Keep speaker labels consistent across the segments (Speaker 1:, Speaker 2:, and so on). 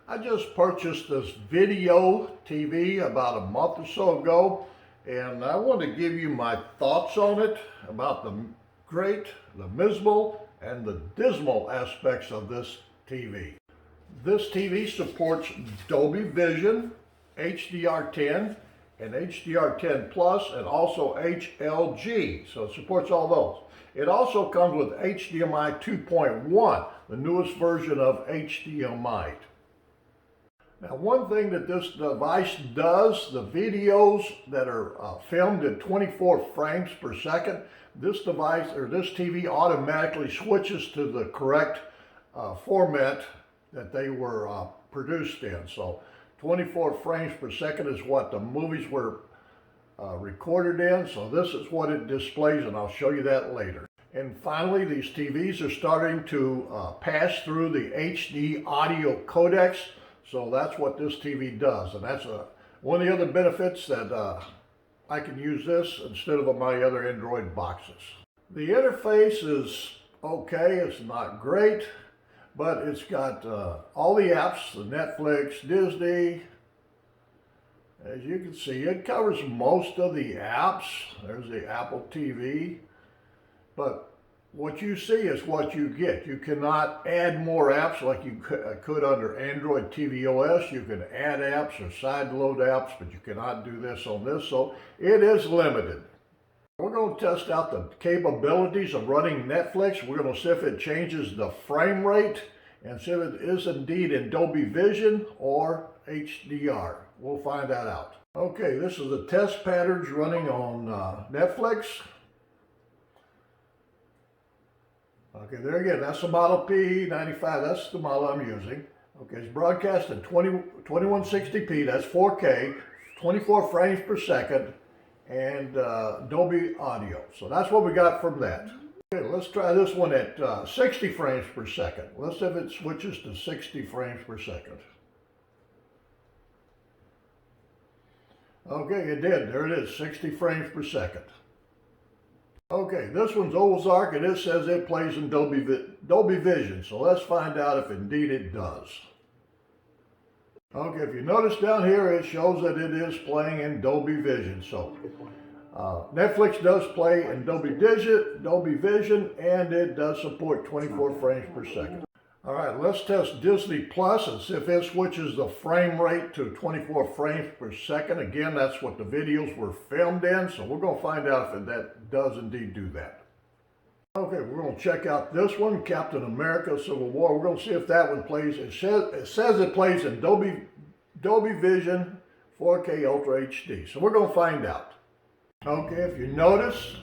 Speaker 1: I just purchased this Vizio TV about a month or so ago, and I want to give you my thoughts on it about the great, the miserable, and the dismal aspects of this TV. This TV supports Dolby Vision, HDR10, and HDR10 Plus, and also HLG, so it supports all those. It also comes with HDMI 2.1, the newest version of HDMI. Now, one thing that this device does, the videos that are filmed at 24 frames per second, this device or this TV automatically switches to the correct format that they were produced in. So 24 frames per second is what the movies were recorded in. So this is what it displays, and I'll show you that later. And finally, these TVs are starting to pass through the HD audio codecs. So that's what this TV does, and that's one of the other benefits that I can use this instead of my other Android boxes. The interface is okay, it's not great, but it's got all the apps, the Netflix, Disney. As you can see, it covers most of the apps. There's the Apple TV, but what you see is what you get. You cannot add more apps like you could under Android TV OS. You can add apps or sideload apps, but you cannot do this on this, so it is limited. We're going to test out the capabilities of running Netflix. We're going to see if it changes the frame rate and see if it is indeed in Dolby Vision or HDR. We'll find that out. Okay, this is the test patterns running on Netflix. Okay, there again, that's the model P95, that's the model I'm using. Okay, it's broadcast in 2160p, that's 4K, 24 frames per second, and Dolby audio. So that's what we got from that. Okay, let's try this one at 60 frames per second. Let's see if it switches to 60 frames per second. Okay, it did, there it is, 60 frames per second. Okay, this one's Ozark, and it says it plays in Dolby Vision, so let's find out if indeed it does. Okay, if you notice down here, it shows that it is playing in Dolby Vision. So Netflix does play in Dolby Vision, and it does support 24 frames per second. All right, let's test Disney Plus and see if it switches the frame rate to 24 frames per second. Again, that's what the videos were filmed in, so we're going to find out if that does indeed do that. Okay, we're going to check out this one, Captain America Civil War. We're going to see if that one plays. It says it plays in Dolby Vision 4K Ultra HD, so we're going to find out. Okay, if you notice,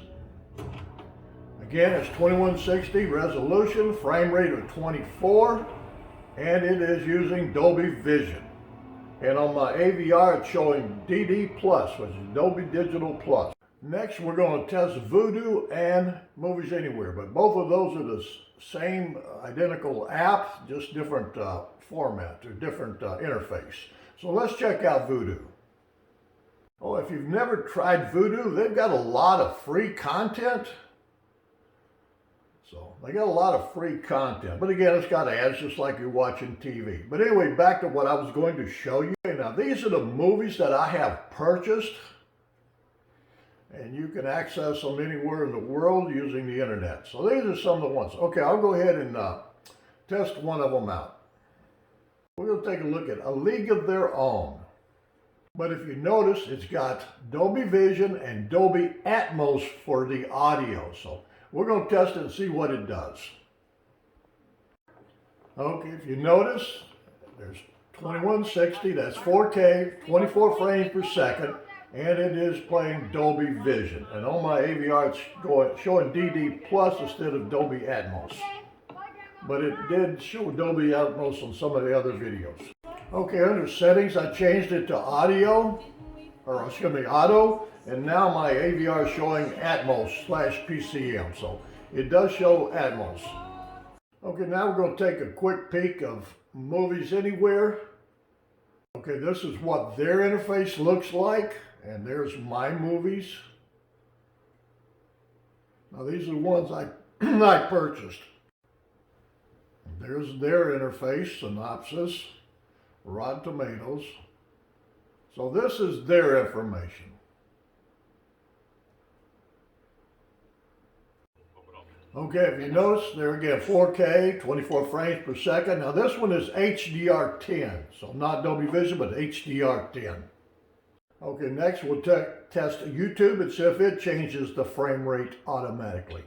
Speaker 1: again, it's 2160 resolution, frame rate of 24, and it is using Dolby Vision. And on my AVR, it's showing DD+, which is Dolby Digital Plus. Next, we're going to test Vudu and Movies Anywhere, but both of those are the same identical app, just different format or different interface. So let's check out Vudu. Oh, if you've never tried Vudu, they've got a lot of free content. So they got a lot of free content, but again, it's got ads just like you're watching TV. But anyway, back to what I was going to show you. Now, these are the movies that I have purchased, and you can access them anywhere in the world using the internet. So these are some of the ones. Okay, I'll go ahead and test one of them out. We're going to take a look at A League of Their Own. But if you notice, it's got Dolby Vision and Dolby Atmos for the audio. So we're going to test it and see what it does. Okay, if you notice, there's 2160, that's 4K, 24 frames per second, and it is playing Dolby Vision. And on my AVR, it's showing DD Plus instead of Dolby Atmos. But it did show Dolby Atmos on some of the other videos. Okay, under settings, I changed it to auto, and now my AVR is showing Atmos/PCM, so it does show Atmos. Okay, now we're going to take a quick peek of Movies Anywhere. Okay, this is what their interface looks like, and there's my movies. Now these are the ones I purchased. There's their interface synopsis. Rotten Tomatoes. So this is their information. Okay, if you notice, there again, 4K, 24 frames per second. Now this one is HDR10, so not Dolby Vision, but HDR10. Okay, next we'll test YouTube and see if it changes the frame rate automatically.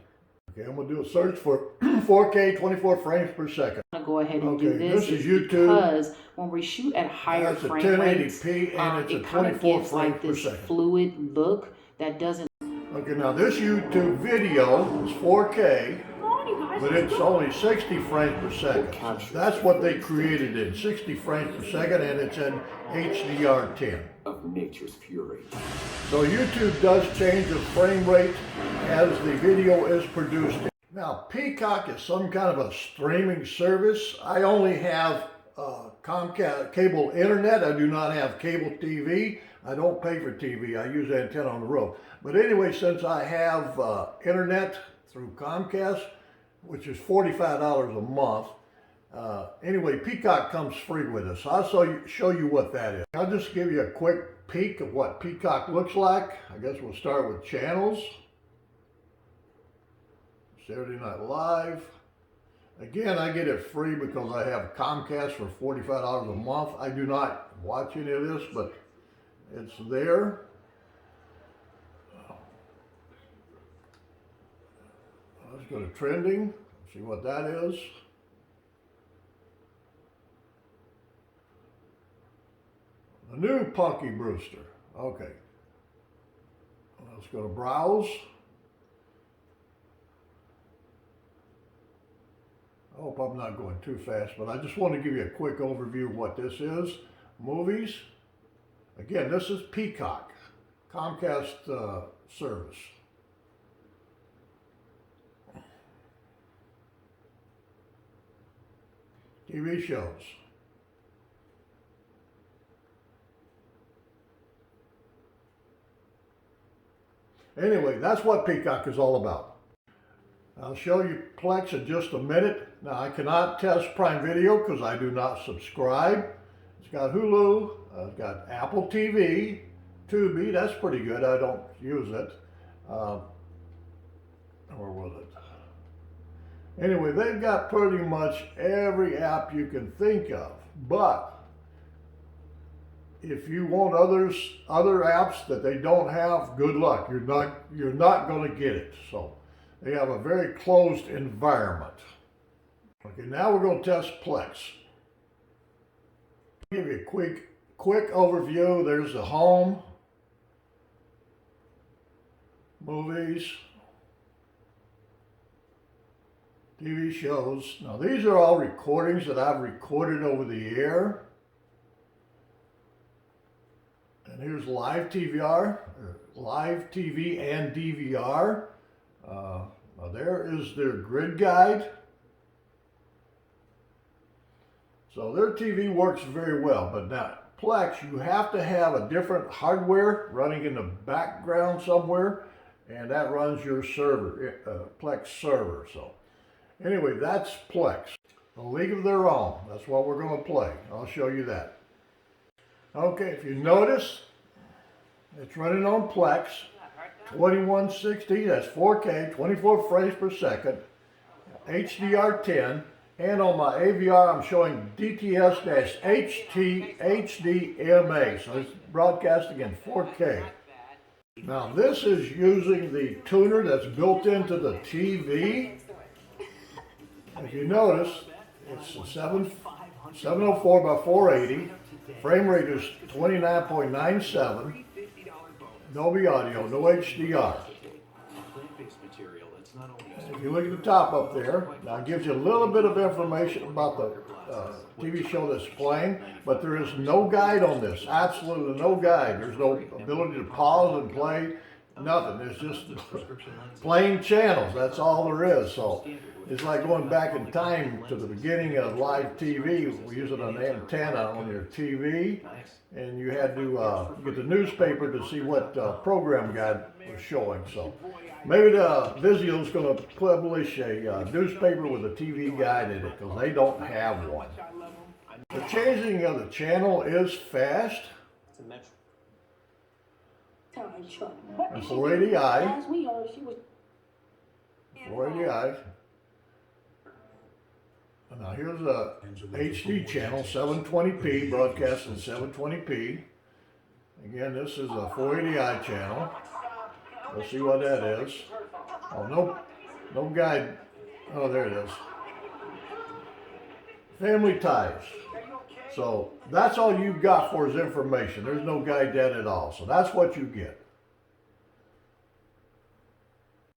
Speaker 1: Okay, I'm going to do a search for 4K, 24 frames per second.
Speaker 2: I'm going to go ahead and do this
Speaker 1: is YouTube.
Speaker 2: Because when we shoot at higher frame rates,
Speaker 1: and it's
Speaker 2: it
Speaker 1: a
Speaker 2: kind of
Speaker 1: 24
Speaker 2: gives
Speaker 1: frames
Speaker 2: like
Speaker 1: per
Speaker 2: this
Speaker 1: second.
Speaker 2: fluid look that doesn't.
Speaker 1: Okay, now this YouTube video is 4K, but it's only 60 frames per second. That's what they created in 60 frames per second, and it's in HDR10.
Speaker 3: Of nature's fury.
Speaker 1: So YouTube does change the frame rate as the video is produced. Now, Peacock is some kind of a streaming service. I only have Comcast cable internet. I do not have cable TV. I don't pay for TV. I use antenna on the roof. But anyway, since I have internet through Comcast, which is $45 a month, anyway, Peacock comes free with us. I'll show you what that is. I'll just give you a quick peek of what Peacock looks like. I guess we'll start with channels. Saturday Night Live. Again, I get it free because I have Comcast for $45 a month. I do not watch any of this, but it's there. Let's go to trending, see what that is. The new Punky Brewster. Okay. Let's go to browse. I hope I'm not going too fast, but I just want to give you a quick overview of what this is. Movies. Again, this is Peacock, Comcast service. TV shows. Anyway, that's what Peacock is all about. I'll show you Plex in just a minute. Now, I cannot test Prime Video because I do not subscribe. It's got Hulu, it's got Apple TV, Tubi, that's pretty good. I don't use it. Where was it? Anyway, they've got pretty much every app you can think of. But if you want other apps that they don't have, good luck. You're not going to get it. So they have a very closed environment. Okay, now we're going to test Plex. I'll give you a quick overview. There's the home, movies, TV shows. Now these are all recordings that I've recorded over the air. And here's live TV and DVR. Now there is their grid guide. So their TV works very well, but now Plex, you have to have a different hardware running in the background somewhere, and that runs your server, Plex server. So anyway, that's Plex. A League of Their Own, that's what we're going to play. I'll show you that. Okay, if you notice, it's running on Plex, 2160, that's 4K, 24 frames per second, HDR10, and on my AVR I'm showing DTS-HT HDMA, so it's broadcasting in 4K. Now this is using the tuner that's built into the TV. If you notice, it's a 704 by 480. Frame rate is 29.97. Dolby audio, no HDR. If you look at the top up there, now it gives you a little bit of information about the TV show that's playing, but there is no guide on this. Absolutely no guide. There's no ability to pause and play, nothing. It's just plain channels. That's all there is. So it's like going back in time to the beginning of live TV. We use it on an antenna on your TV, and you had to get the newspaper to see what program guide was showing. So maybe the Vizio is going to publish a newspaper with a TV guide in it because they don't have one. The changing of the channel is fast.
Speaker 3: It's a metro.
Speaker 1: And 480i. 480i. And now here's a HD channel, 720p, broadcasting 720p. Again, this is a 480i channel. Let's see what that is. Oh, no guide. Oh, there it is. Family ties. So that's all you've got for his information. There's no guide dad at all. So that's what you get.